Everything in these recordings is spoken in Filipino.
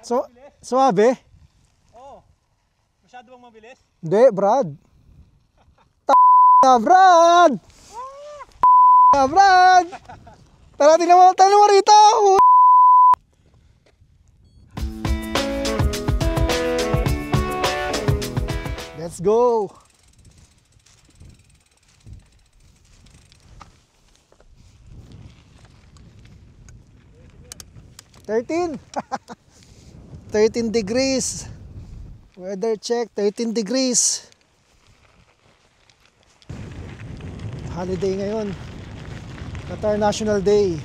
So, suwabe? Oo. Masyado bang mabilis? Hindi, Brad. Na, Brad! Na, Brad! Tara, tingnan mo rito! Let's go! $13 degrees. Weather check, 13 degrees. Holiday ngayon. Qatar National Day.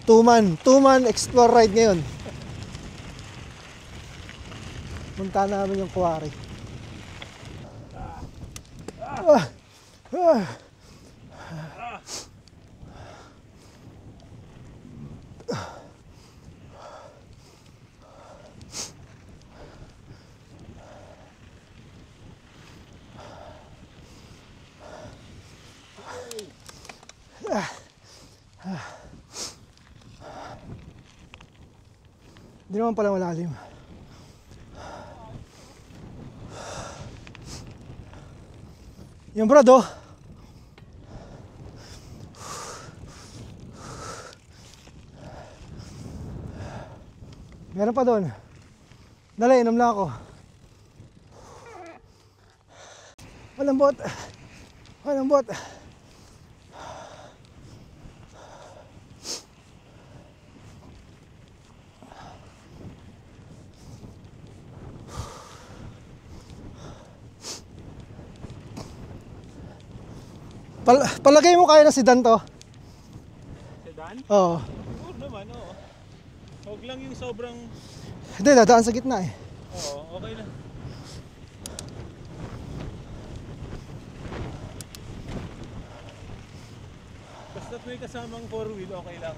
Two-man explore ride ngayon. Punta namin yung quarry. Hindi naman pala malalim. Yung Brad, oh. Meron pa doon. Dali, inom lang ako. Malambot. Malambot. Palagay mo kaya na sedan to? Sedan? Oo. Siguro naman, oo. Huwag lang yung sobrang... Hindi, dadaan sa gitna eh. Oo, okay lang. Basta't may kasamang 4-wheel, okay lang.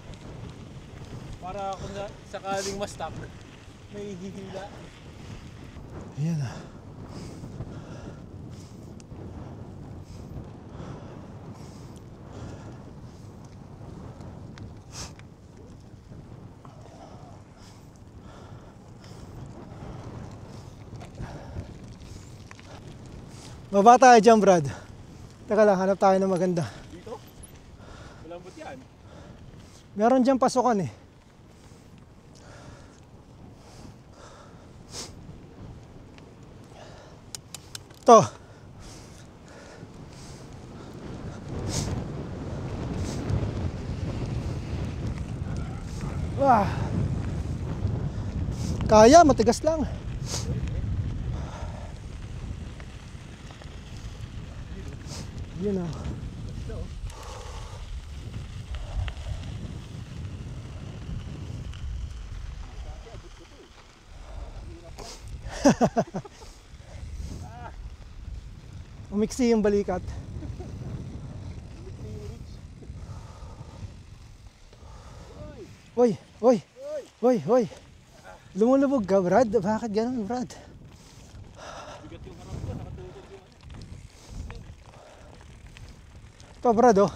Para kung sakaling ma-stuck, may hihila. Ayan ah. Baba tayo dyan, Brad. Teka lang, hanap tayo ng maganda. Dito? Malambot yan. Meron dyan pasukan eh. Ito. Wah. Kaya, matigas lang. Yun ah. Umiksi yung balikat. Oy, oy, oy, oy. Lumulubog ka, Brad. Bakit ganun, Brad? Bigat yung harap ko, nakatulog yung ano. Ito, Brad, oh.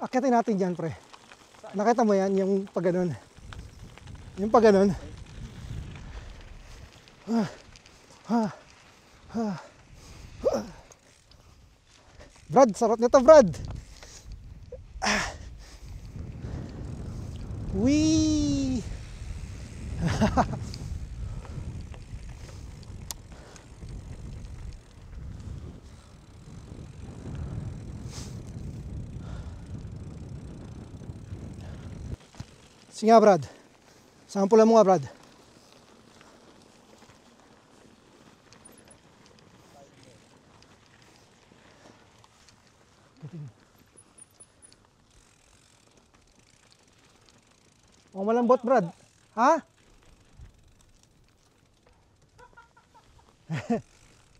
Akitin natin dyan, pre. Nakita mo yan, yung pag ganun. Yung pag ganun. Brad, sarap nito, Brad. Wee! Sige nga, Brad. Sampulan mo nga, Brad. O, malambot, Brad. Ha?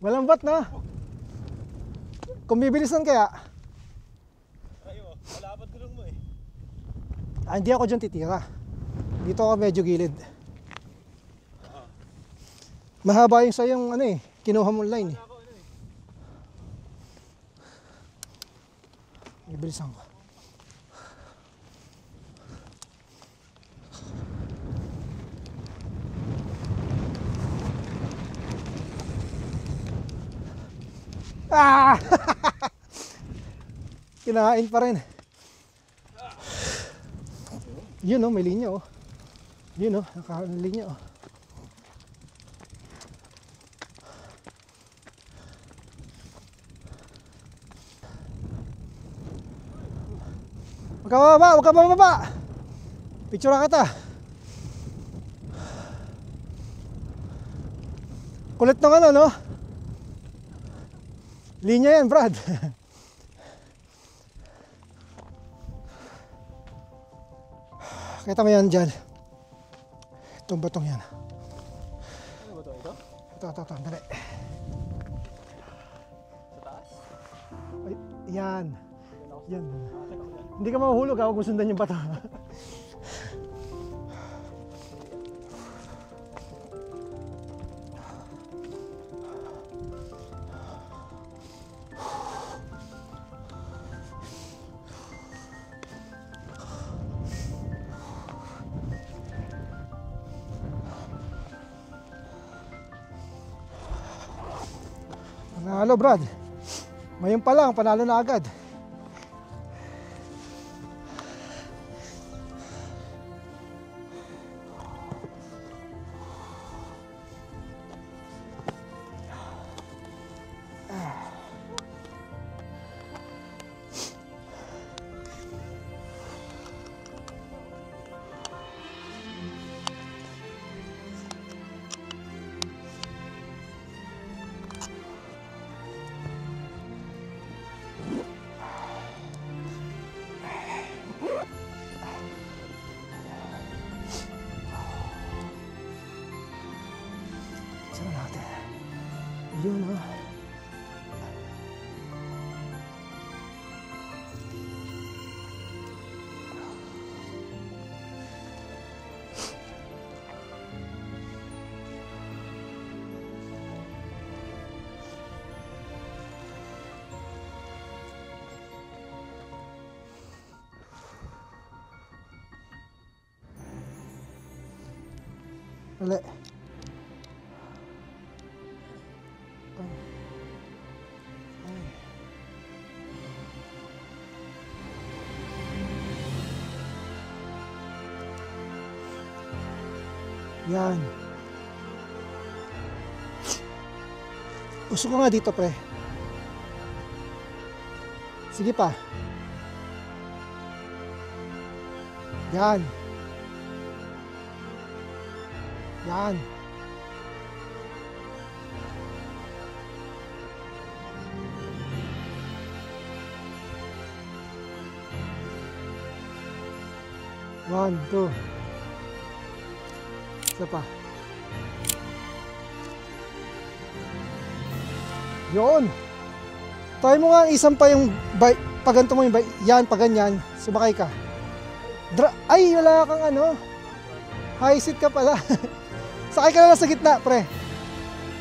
Malambot, no? Kung bibilisan kaya? Ayo, malapad gulong mo eh. Hindi ako dyan titira. Dito ako medyo gilid. Mahaba yung sa yung ano eh, kinuha mo line eh. Ako ano Ibilisan ko. Ah! Kinain pa rin. Yun oh, may linya oh. Yun oh, nakalinya oh. Huwag ka bababa, huwag ka bababa. Picture kita. Kulit ng ano, no? Linya yan, Brad. Kita mo yan dyan. Itong batong yan. Ano ba ito? Ito, dali. Sa taas? Ay, yan. Yan. Hindi ka mahuhulog ha, huwag mo sundan yung bato. Panalo, Brad. Ngayon pa lang, panalo na agad. Saan natin? Yun oh. Uli. Yan. Gusto ko nga dito, pre. Sige pa. Yan. Yan. One, two. Isa pa. Yun. Try mo nga isang pa yung bike. Pag ganito mo yung bike. Yan, pag ganyan. Sumakay ka. Ay, wala kang ano. High seat ka pala. Sakay ka na lang sa gitna, pre.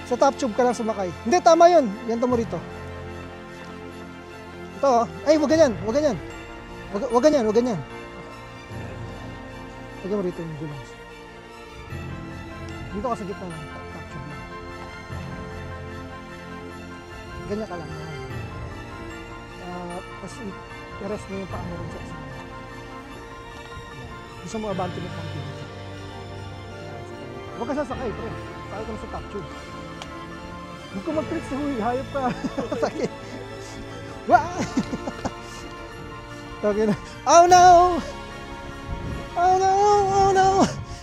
Sa top tube ka lang sumakay. Hindi, tama yun. Ganito mo rito. Ito, oh. Ay, wag ganyan. Wag ganyan. Wag ganyan, wag ganyan. Lagyan mo rito yung gulong. Dito ka sa gitna ng top tube lang. Ganyan ka lang. Tapos i-rest mo yung paa mo rin sa isa. Gusto mo abante mo pang pino. Huwag ka sasakay, pre. Sakay ka na sa top tube. Huwag ka mag-tricks na huy. Hayop ka. Sakit. Wah! Okay na. Oh no! Oh no! Oh no!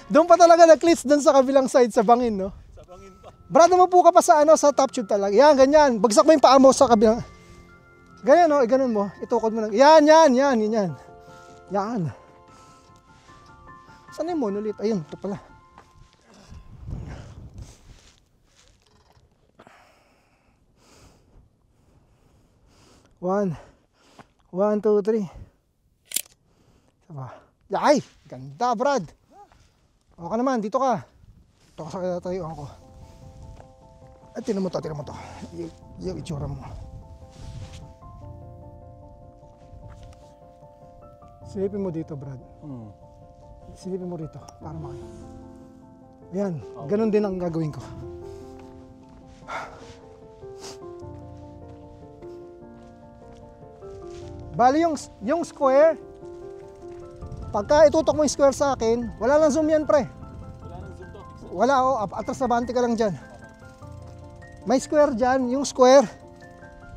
Doon pa talaga nag-clits doon sa kabilang side sa bangin, no? Sa bangin pa. Brad, umupo ka pa sa ano, sa top tube talaga. Yan, ganyan. Bagsak mo yung paa mo sa kabilang. Ganyan, no? Ganun mo. Itukod mo lang. Yan. Yan. Saan yung monolith? Ayun, ito pala. One, two, three. Saba. Ay! Ganda, Brad. O ka naman, dito ka. Dito ka sa tayuan ko. At tinan mo to. Yung itsura mo. Silipin mo dito, Brad. Silipin mo rito para makita. Yan, ganun din ang gagawin ko. Bali yung square, pagka itutok mo yung square sa akin, wala lang zoom yan, pre. Wala nang zoom to. Fix na. Wala, atras na bante ka lang dyan. May square dyan, yung square.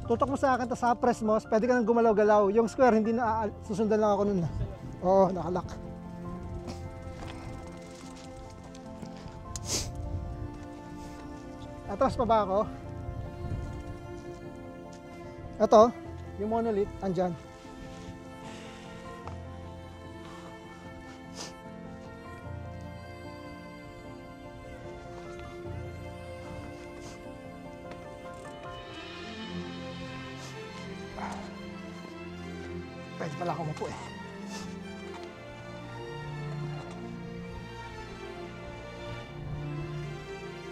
Tutok mo sa akin, tapos press mo, pwede ka nang gumalaw-galaw. Yung square, hindi na, susundan lang ako nun. Oo, nakalock. Atras pa ba ako? Ito, yung monolith, andyan. Pwede pala ako mapo eh.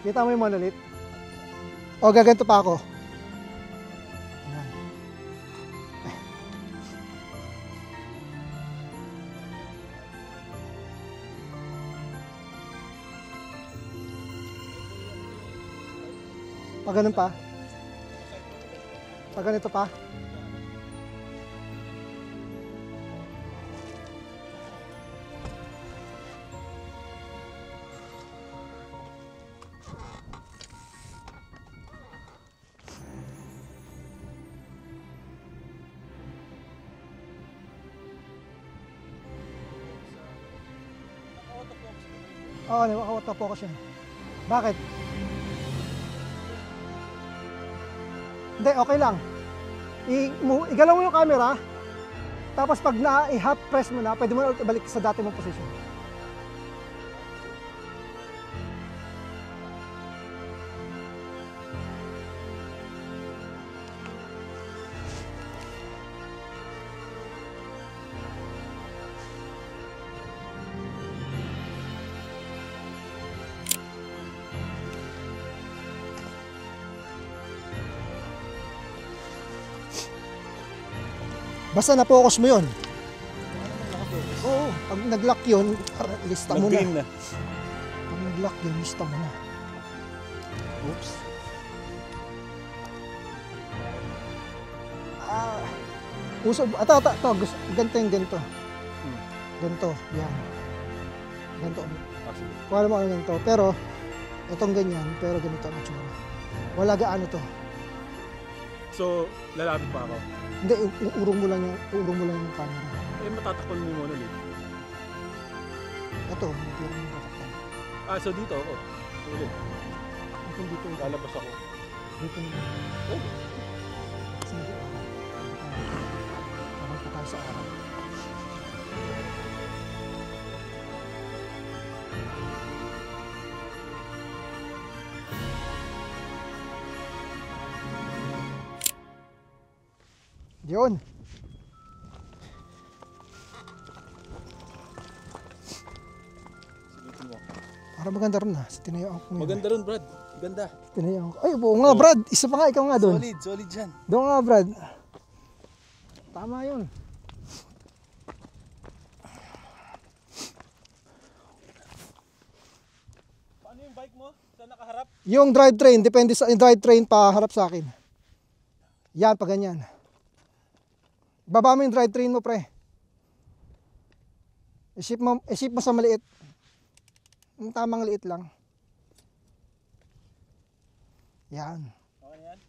Kita mo yung monolith? O, gaganto pa ako. Ayan. Pag ganun pa? Pag ganito pa? Oo, nakaka-autofocus yan. Bakit? Hindi, okay lang. Igalaw mo yung camera, tapos pag i-half press mo na, pwede mo na ulit ibalik sa dati mong position. Basta na-focus mo yun. Oo, pag nag-lock yun, lista mo na. Nag-green na. Pag nag-lock yun, lista mo na. Oops. Ganito yung ganito. Ganito, yan. Ganito. Kung alam mo ano ganito. Pero, itong ganyan, pero ganito ang itsura. Wala gaano to. So, lalapit pa ako. Hindi, uurong mo lang yung camera. Eh, matatakpan mo yung monolith. Ito, hindi rin yung tatakpan. Ah, so dito ako. Ulit. Ito dito. Lalabas ako. Dito yung... Oh. Sige. Parang pa tayo sa araw. Yun. Silipin mo. Para maganda rin na. Tinayaan ko yun. Maganda rin, Brad. Ganda. Tinayaan ko. Ay, buo nga, Brad. Isa pa nga, ikaw nga doon. Solid dyan. Doon nga, Brad. Tama yun. Paano yung bike mo? Saan nakaharap? Yung drivetrain, depende sa yung drivetrain pa harap sa akin. Yan, pag ganyan. Baba mo yung drivetrain mo, pre. Isip mo sa maliit. Yung tamang liit lang. Yan. Okay na yan?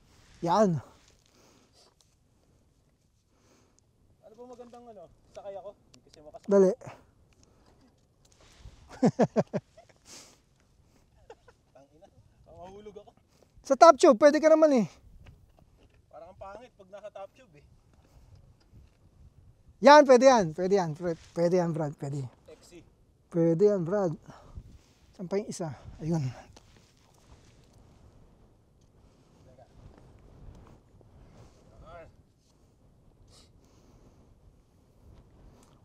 Yan. Ano ba magandang ano? Sakay ako? Hindi kasi makasakay. Dali. Tangina. Mahulog ako. Sa top tube, pwede ka naman eh. Parang ang pangit pag nasa top tube eh. Yan, pwede yan. Pwede yan. Pwede yan, Brad. Pwede. Sexy. Pwede yan, Brad. Saan pa yung isa? Ayun.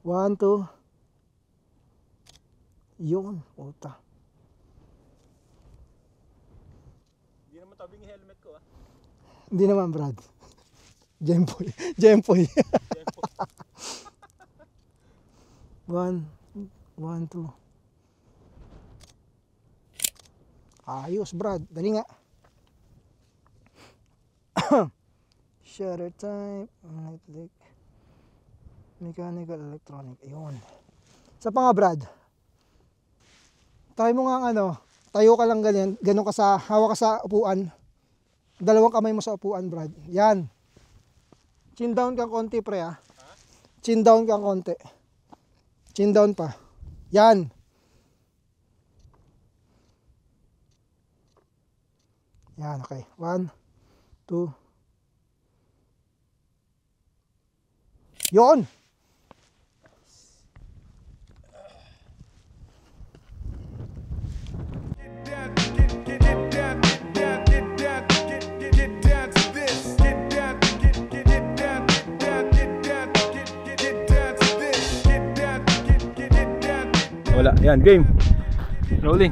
One, two. Yun. Puta. Hindi naman tabing yung helmet ko ah. Hindi naman, Brad. Jempoy. Jempoy. 1, 1, 2. Ayos, Brad. Dali nga. Shutter type, electric, mechanical, electronic. Ayun. Sa pa nga, Brad. Try mo nga tayo ka lang ganyan, ganun ka sa, hawak ka sa upuan. Dalawang kamay mo sa upuan, Brad. Yan. Chin down kang konti, pre, ha? Chin down kang konti. Chin down pa. Yan. Yan, okay. 1, 2. Yon. Wala. Yan, game. Rolling.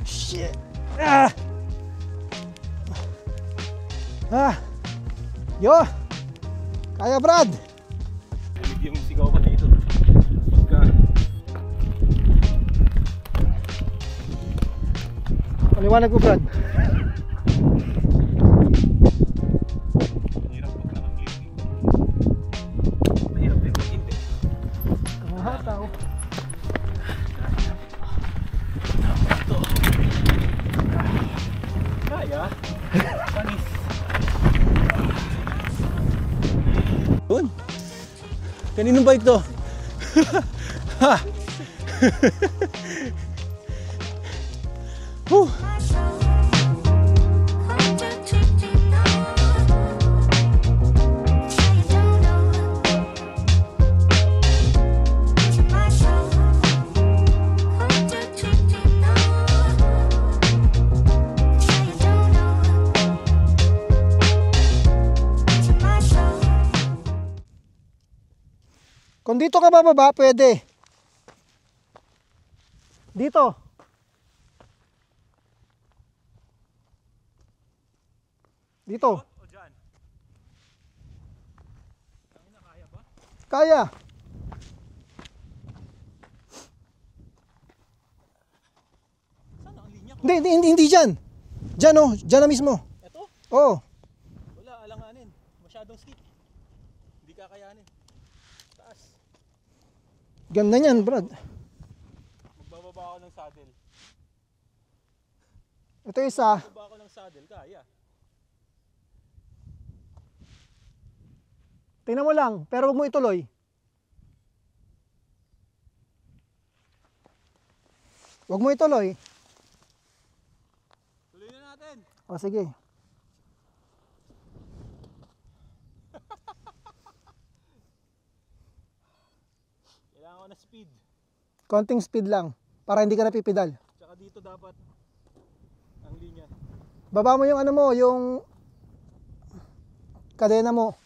Shit. Yo. Kaya, Brad. Rinig yung sigaw ko na ito. Pagka Paliwanag mo, Brad. mahirap pag nakakiliti. Mahirap din pag hindi. Tao. Ito. Kaya. Panis. Yun. Kaninong bike to? Ha! Whew. Kung dito ka bababa, pwede. Dito. Dito. O dyan? Kaya ba? Kaya. Saan ang linya ko? Hindi dyan. Dyan, oh. Dyan na mismo. Ito? Oo. Wala, alanganin. Masyadong steep. Hindi kakayanin. Taas. Ganda niyan, Brad. Magbababa ako ng saddle. Ito isa. Magbababa ako ng saddle, kaya. Tingnan mo lang, pero huwag mo ituloy. Huwag mo ituloy. Tuloy na natin. O, sige. Kailangan ko na speed. Konting speed lang, para hindi ka napipidal. Tsaka dito dapat ang linya. Baba mo yung yung kadena mo,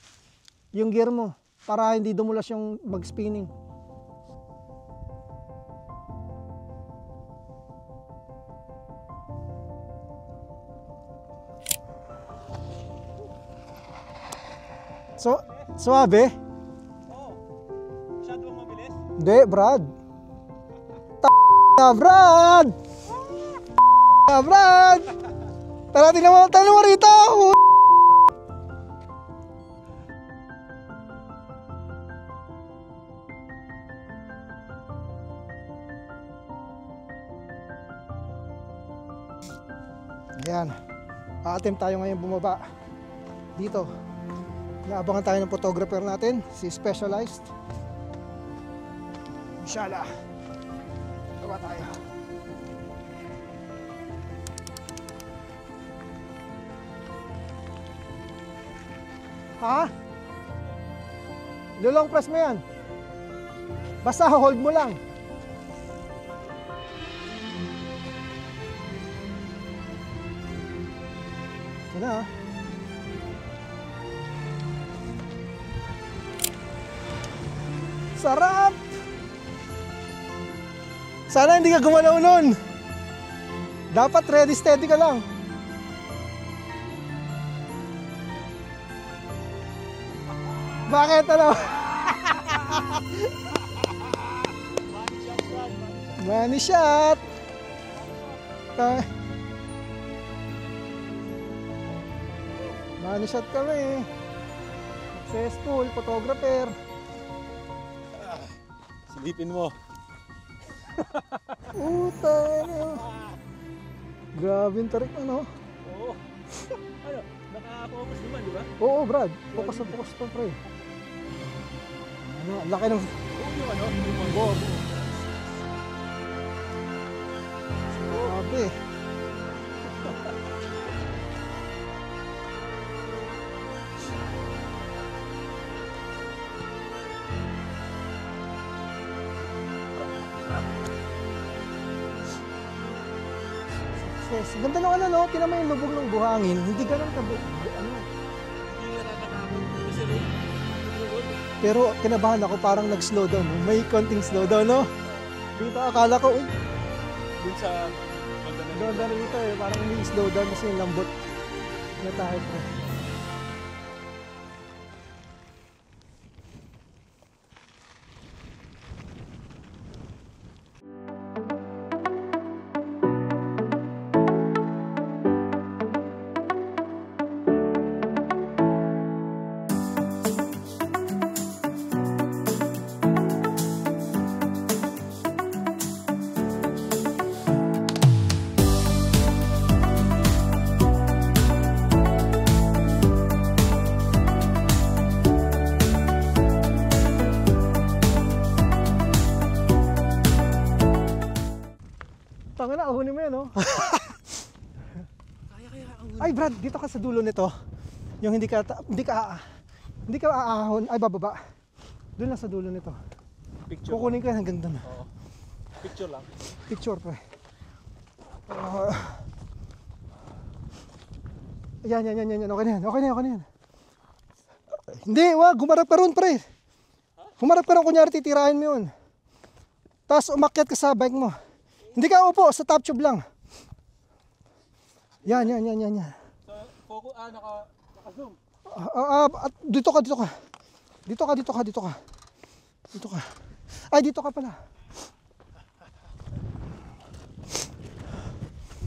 yung gear mo, para hindi dumulas yung mag-spinning. So, suabe? Oo. Masyado bang mabilis? Hindi, Brad. Brad! Brad! Tara, tingnan mo rito! Ayan. A-attempt tayo ngayon bumaba. Dito. Naabangan tayo ng photographer natin, si Specialized. Inshallah. Baba tayo. Ha? Lulong press mo yan. Basta hold mo lang. Ito na. Sarap! Sana hindi ka gumalaw nun. Dapat ready steady ka lang. Bakit ano? Money shot. Money shot kami. Successful photographer. Silipin mo. Puta. Grabe yung tarik ano. Oo. Ano? Naka-focus naman, di ba? Oo, Brad. Focus na focus to, pre. Ano, laki ng... Oo, yung ano? Yung Wow. Grabe. Success. Ganda ng ano, no? Tinan mo yung lubog ng buhangin. Hindi ganun ka, ano. Hindi nga nakakabot. Kasi road. Pero kinabahan ako, parang nag-slow down. May konting slow down, no? Dito akala ko, uy, Dun sa banda na ganda na dito eh. Parang may slow down kasi yung lambot na tayo ko. Tanga na, ahunin mo yan, no? Kaya ang Ay, Brad, dito ka sa dulo nito. Yung hindi ka aahon, ay bababa. Doon lang sa dulo nito. picture. Kukunin ko yan hanggang doon. Oo. Picture lang. Picture, pre. Yan. Okay na yan. Hindi, wag. Humarap ka ron, pre. Humarap ka ron, kunyari titirahin mo yun. Tapos umakyat ka sa bike mo. Hindi ka upo, sa top tube lang. Yan. So, focus, naka-zoom. Dito ka. Ay, dito ka pala.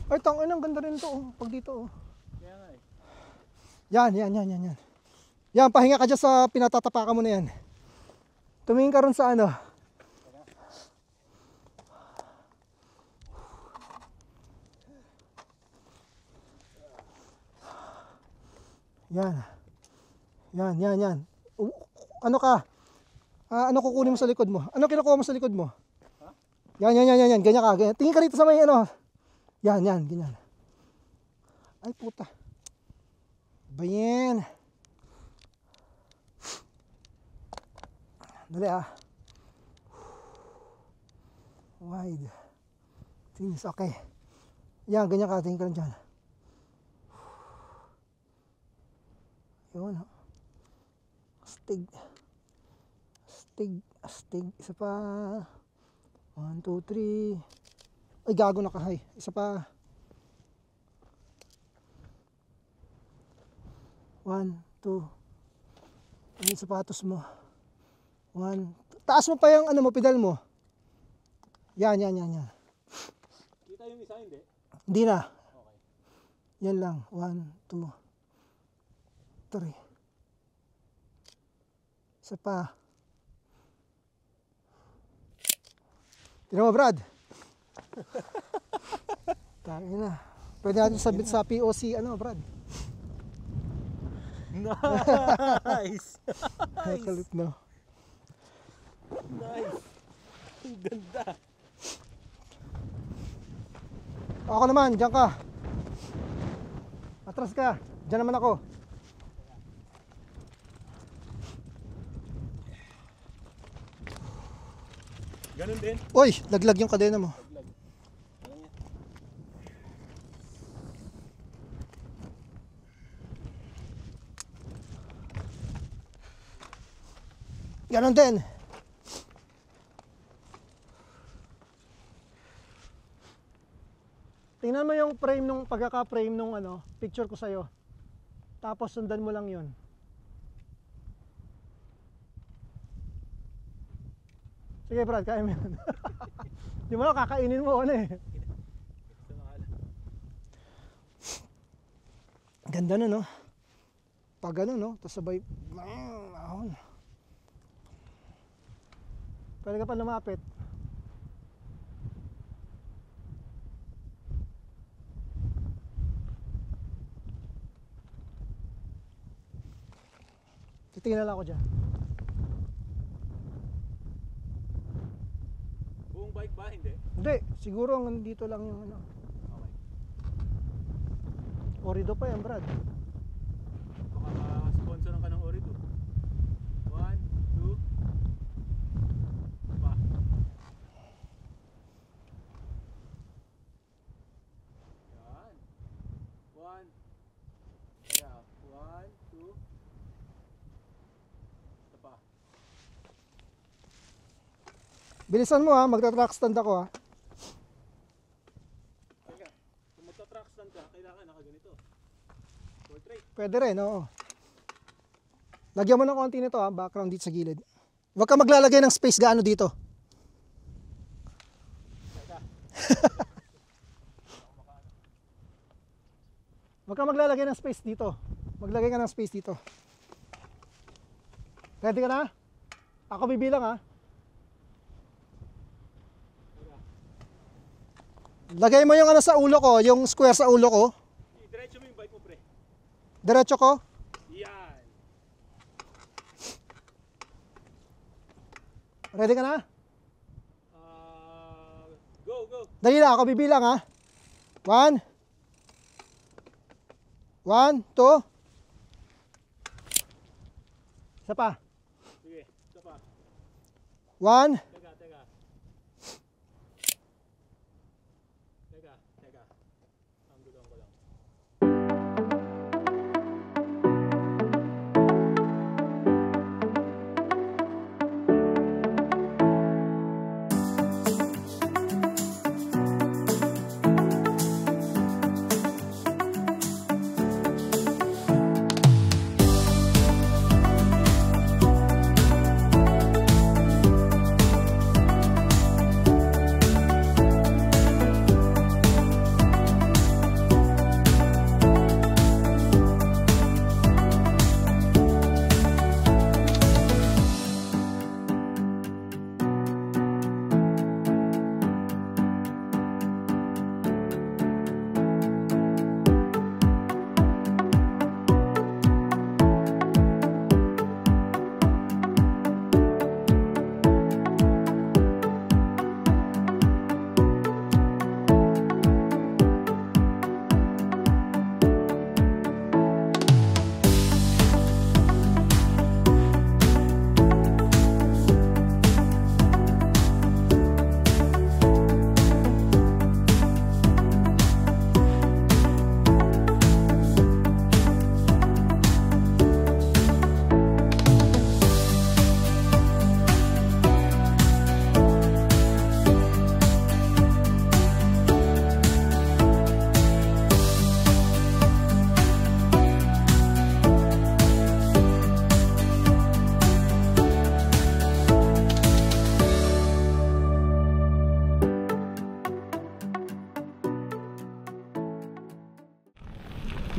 Ay, tangin, ang ganda rin ito, oh. Pag dito, oh. Kaya nga eh. Yan. Yan, pahinga ka dyan sa pinatatapakan mo na yan. Tumingin ka ron sa ano. Yan. Ano ka? Ano kukunin mo sa likod mo? Ano kinukuha mo sa likod mo? Yan. Ganyan ka. Ganyan. Tingin ka dito sa may ano. Yan. Ganyan. Ay, puta. Bayan. Dali ah. Wide. Things okay. Yan, ganyan ka. Tingin ka lang dyan. Yun, oh. Astig. Isa pa. 1, 2, 3. Ay, gago nakahay. Isa pa. 1, 2. Ano yung sapatos mo? 1. Taas mo pa yung ano mo, pedal mo. Yan. Kita yung isa, hindi? Hindi na. Okay. Yan lang. 1, 2, 3. Isa pa. Tignan mo, Brad. Tangin na. Pwede natin sabit sa POC, ano, Brad? Nice! Nakalit, no? Nice! Ang ganda! Ako naman, dyan ka. Atras ka. Dyan naman ako. Ganun din. Uy, laglag yung kadena mo. Ganon din. Tingnan mo yung frame nung pagkaka-frame nung ano, picture ko sa'yo. Tapos sundan mo lang yun. Sige Brad, kaya mo yun. Di mo kakainin mo ano eh. Ito na kala. Ganda na no. Pag ano no, tapos sabay ahon. Pwede ka pa lumapit. Titingnan lang ako dyan. Buong bike ba? Hindi. Hindi, siguro hanggang dito lang yung ano. Okay. Orido pa yan Brad. Baka sponsoran ka ng Orido. 1, 2. Pa. Yan. 1. Kaya, 1, 2. Ito pa. Bilisan mo ha, magta-track stand ako ha. Teka, kung magta-track stand ka, kailangan nakaganito. Portrait. Pwede rin, oo. Lagyan mo ng konti nito ha, background dito sa gilid. Huwag ka maglalagay ng space gaano dito. Teka. Huwag ka maglalagay ng space dito. Maglagay ka ng space dito. Ready ka na? Ako bibilang ha. Lagay mo yung ano sa ulo ko, yung square sa ulo ko. Diretso mo yung bike mo, pre. Diretso ko. Yan. Ready ka na? Go, go. Dali na, ako bibilang ha. 1 1, 2. Isa pa. Sige, ito pa. 1. Teka, teka. Teka, teka. Ang gulong ko lang.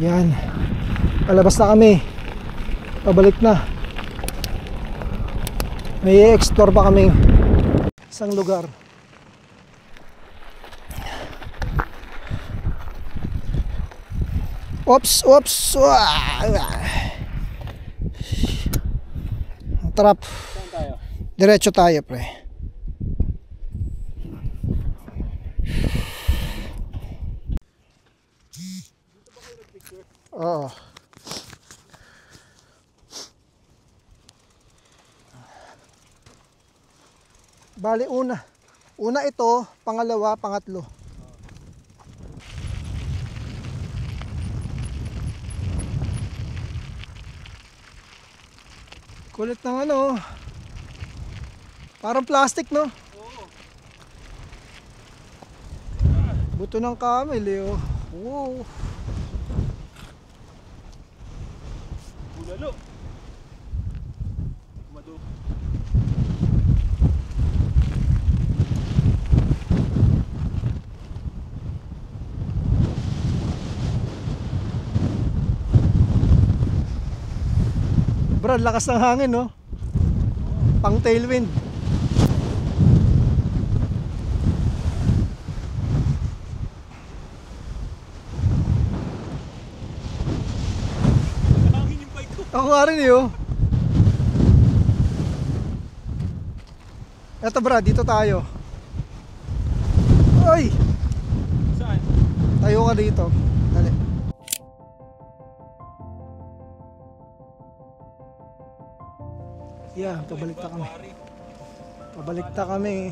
Yan. Palabas na kami. Pabalik na. May i-explore pa kami isang lugar. Oops, oops. Trap. Saan tayo? Diretso tayo, pre. Oo. Bali, una ito, pangalawa, pangatlo. Kulit ng ano. Parang plastic, no? Oo. Buto ng camel eh. Oh. Wow. Bulalo. Mado. Brad, lakas ng hangin, no? Pang tailwind. Hangin yung bike ko. Ako nga rin eh, oh. Eto Brad, dito tayo. Ay! Saan? Tayo ka dito. Dali. Yeah, pabalikta kami. Pabalikta kami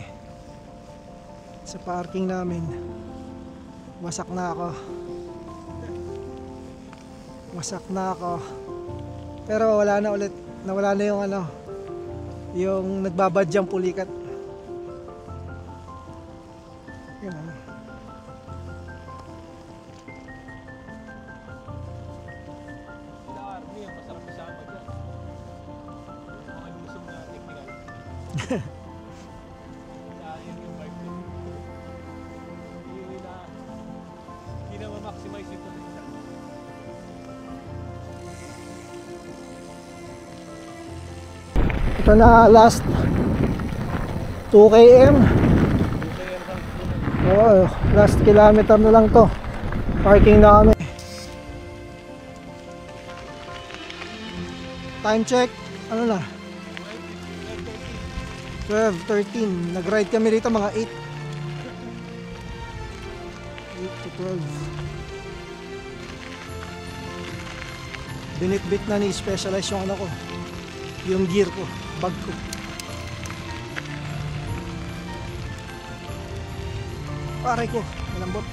sa parking namin. Wasak na ako. Wasak na ako. Pero wala na ulit. Nawala na yung ano, yung nagbabadyang pulikat. Yun ano. Sila Army, ang masarap kasama dyan. Mga lusong na technical. Sayang yung bike ko. Hindi na ma-maximize ito. Ito na last 2 km. Oo, last kilometer na lang to. Parking na kami. Time check, ano na? 12:13. Nag-ride kami rito mga 8 to 12. Binitbit na ni Specialized yung ano ko, yung gear ko, bag ko. Pare ko, malambot.